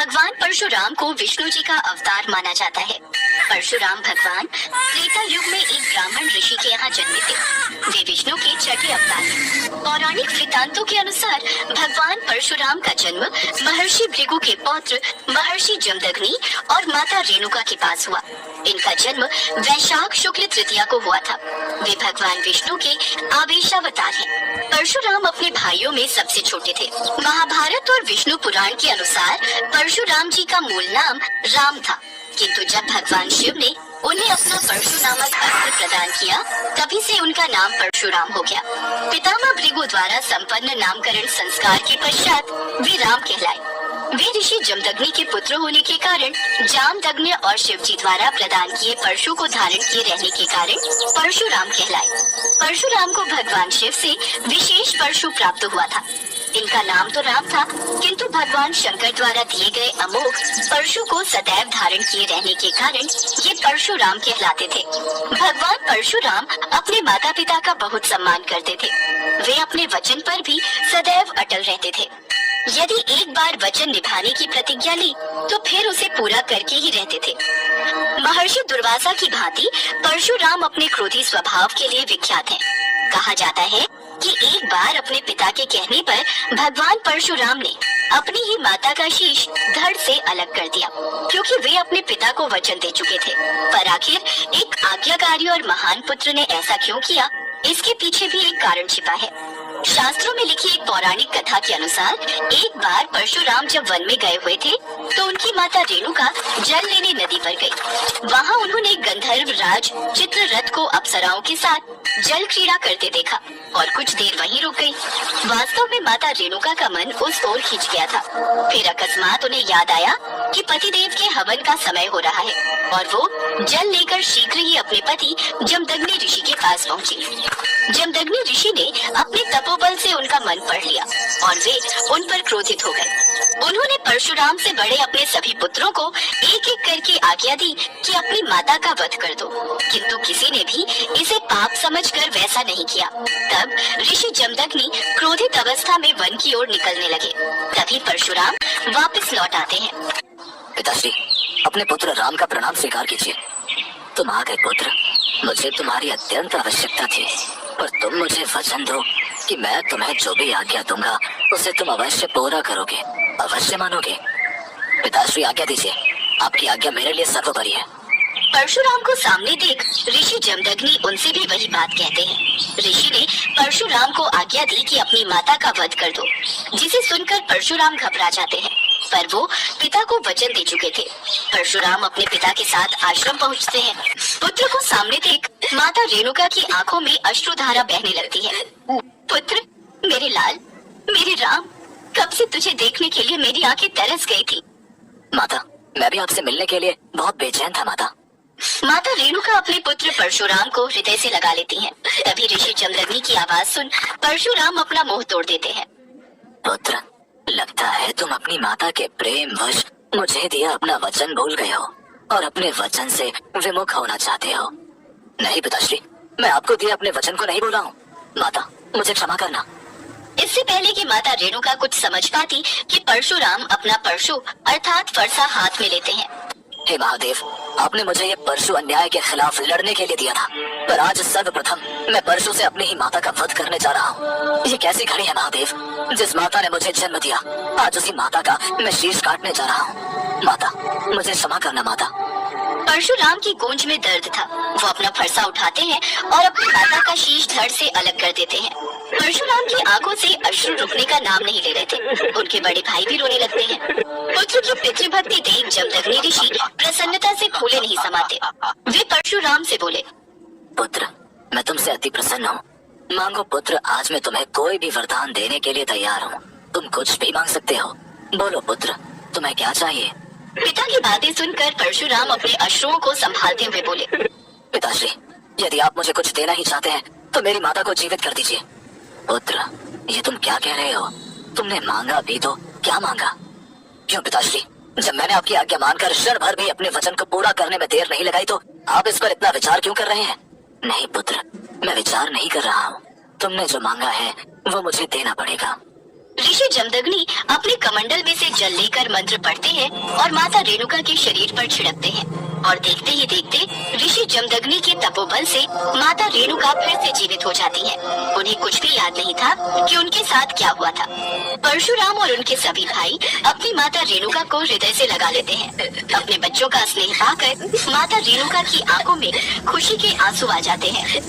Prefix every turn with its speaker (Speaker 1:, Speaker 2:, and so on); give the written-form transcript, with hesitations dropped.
Speaker 1: भगवान परशुराम को विष्णु जी का अवतार माना जाता है। परशुराम भगवान त्रेता युग में एक ब्राह्मण ऋषि के यहाँ जन्मे थे। वे विष्णु के छठे अवतार हैं। पौराणिक वृत्तांतों के अनुसार भगवान परशुराम का जन्म महर्षि भृगु के पौत्र महर्षि जमदग्नि और माता रेणुका के पास हुआ। इनका जन्म वैशाख शुक्ल तृतीया को हुआ था। वे भगवान विष्णु के आवेशावतार हैं। परशुराम अपने भाइयों में सबसे छोटे थे। महाभारत और विष्णु पुराण के अनुसार परशुराम जी का मूल नाम राम था, किंतु जब भगवान शिव ने उन्हें अपना परशु नामक अस्त्र प्रदान किया, तभी से उनका नाम परशुराम हो गया। पितामह भृगु द्वारा संपन्न नामकरण संस्कार के पश्चात वे राम कहलाए। वे ऋषि जमदग्नि के पुत्र होने के कारण जामदग्नि और शिव जी द्वारा प्रदान किए परशु को धारण किए रहने के कारण परशुराम कहलाए। परशुराम को भगवान शिव से विशेष परशु प्राप्त हुआ था। इनका नाम तो राम था, किंतु भगवान शंकर द्वारा दिए गए अमोघ परशु को सदैव धारण किए रहने के कारण ये परशुराम कहलाते थे। भगवान परशुराम अपने माता पिता का बहुत सम्मान करते थे। वे अपने वचन पर भी सदैव अटल रहते थे। यदि एक बार वचन निभाने की प्रतिज्ञा ली तो फिर उसे पूरा करके ही रहते थे। महर्षि दुर्वासा की भांति परशुराम अपने क्रोधी स्वभाव के लिए विख्यात हैं। कहा जाता है कि एक बार अपने पिता के कहने पर भगवान परशुराम ने अपनी ही माता का शीश धड़ से अलग कर दिया, क्योंकि वे अपने पिता को वचन दे चुके थे। पर आखिर एक आज्ञाकारी और महान पुत्र ने ऐसा क्यों किया, इसके पीछे भी एक कारण छिपा है। शास्त्रों में लिखी एक पौराणिक कथा के अनुसार एक बार परशुराम जब वन में गए हुए थे तो उनकी माता रेणुका जल लेने नदी पर गई। वहाँ उन्होंने गंधर्व राज चित्ररथ को अप्सराओं के साथ जल क्रीड़ा करते देखा और कुछ देर वहीं रुक गई। वास्तव में माता रेणुका का मन उस ओर खिंच गया था। फिर अकस्मात उन्हें याद आया कि पतिदेव के हवन का समय हो रहा है और वो जल लेकर शीघ्र ही अपने पति जमदग्नि ऋषि के पास पहुँची। जमदग्नि ऋषि ने अपने तपोबल से उनका मन पढ़ लिया और वे उन पर क्रोधित हो गए। उन्होंने परशुराम से बड़े अपने सभी पुत्रों को एक एक करके आज्ञा दी कि अपनी माता का वध कर दो, किंतु किसी ने भी इसे पाप समझकर वैसा नहीं किया। तब ऋषि जमदग्नि क्रोधित अवस्था में वन की ओर निकलने लगे। तभी परशुराम वापस लौट आते हैं।
Speaker 2: पिताश्री, अपने पुत्र राम का प्रणाम स्वीकार कीजिए। तुम आ गए पुत्र, मुझे तुम्हारी अत्यंत आवश्यकता थी, पर तुम मुझे वचन दो कि मैं तुम्हें जो भी आज्ञा दूंगा उसे तुम अवश्य पूरा करोगे, अवश्य मानोगे। पिताश्री आज्ञा दीजिए, आपकी आज्ञा मेरे लिए सर्वोपरि है।
Speaker 1: परशुराम को सामने देख ऋषि जमदग्नि उनसे भी वही बात कहते हैं। ऋषि ने परशुराम को आज्ञा दी कि अपनी माता का वध कर दो, जिसे सुनकर परशुराम घबरा जाते हैं, पर वो पिता को वचन दे चुके थे। परशुराम अपने पिता के साथ आश्रम पहुंचते हैं। पुत्र को सामने देख माता रेणुका की आंखों में अश्रुधारा बहने लगती है। पुत्र, मेरे लाल, मेरे राम, कब से तुझे देखने के लिए मेरी आंखें तरस गई थी।
Speaker 2: माता, मैं भी आपसे मिलने के लिए बहुत बेचैन था माता।
Speaker 1: माता रेणुका अपने पुत्र परशुराम को हृदय से लगा लेती हैं। तभी ऋषि जमदग्नि की आवाज सुन परशुराम अपना मोह तोड़ देते हैं।
Speaker 2: पुत्र, लगता है तुम अपनी माता के प्रेम वश मुझे दिया अपना वचन भूल गए हो और अपने वचन से विमुख होना चाहते हो। नहीं पिताश्री, मैं आपको दिए अपने वचन को नहीं भूला हूँ। माता, मुझे क्षमा करना।
Speaker 1: इससे पहले कि माता रेणुका कुछ समझ पाती कि परशुराम अपना परशु अर्थात फरसा हाथ में लेते हैं।
Speaker 2: हे महादेव, आपने मुझे ये परशु अन्याय के खिलाफ लड़ने के लिए दिया था, पर आज सर्वप्रथम मैं परशु से अपनी ही माता का वध करने जा रहा हूँ। ये कैसी घड़ी है महादेव, जिस माता ने मुझे जन्म दिया, आज उसी माता का मैं शीश काटने जा रहा हूँ। माता, मुझे क्षमा करना माता।
Speaker 1: परशुराम की गूंज में दर्द था। वो अपना फरसा उठाते हैं और अपनी माता का शीश धड़ से अलग कर देते हैं। परशुराम की आंखों से अश्रु रुकने का नाम नहीं ले रहे थे। उनके बड़े भाई भी रोने लगते हैं। पुत्र की पितृभक्ति देख जमदग्नि ऋषि प्रसन्नता से फूले नहीं समाते। वे परशुराम से बोले,
Speaker 2: पुत्र, मैं तुमसे अति प्रसन्न हूँ। मांगो पुत्र, आज मैं तुम्हें कोई भी वरदान देने के लिए तैयार हूँ। तुम कुछ भी मांग सकते हो। बोलो पुत्र, तुम्हें क्या चाहिए।
Speaker 1: पिता की बातें सुनकर परशुराम अपने अश्रुओं को संभालते हुए बोले,
Speaker 2: पिताश्री, यदि आप मुझे कुछ देना ही चाहते हैं तो मेरी माता को जीवित कर दीजिए। पुत्र, ये तुम क्या कह रहे हो? तुमने मांगा भी तो क्या मांगा? क्यों पिताश्री, जब मैंने आपकी आज्ञा मानकर क्षण भर भी अपने वचन को पूरा करने में देर नहीं लगाई तो आप इस पर इतना विचार क्यों कर रहे हैं? नहीं पुत्र, मैं विचार नहीं कर रहा हूँ। तुमने जो मांगा है वो मुझे देना पड़ेगा।
Speaker 1: ऋषि जमदग्नि अपने कमंडल में से जल लेकर मंत्र पढ़ते हैं और माता रेणुका के शरीर पर छिड़कते हैं और देखते ही देखते ऋषि जमदग्नि के तपोबल से माता रेणुका फिर से जीवित हो जाती है। उन्हें कुछ भी याद नहीं था कि उनके साथ क्या हुआ था। परशुराम और उनके सभी भाई अपनी माता रेणुका को हृदय से लगा लेते हैं। अपने बच्चों का स्नेह पाकर माता रेणुका की आंखों में खुशी के आंसू आ जाते हैं।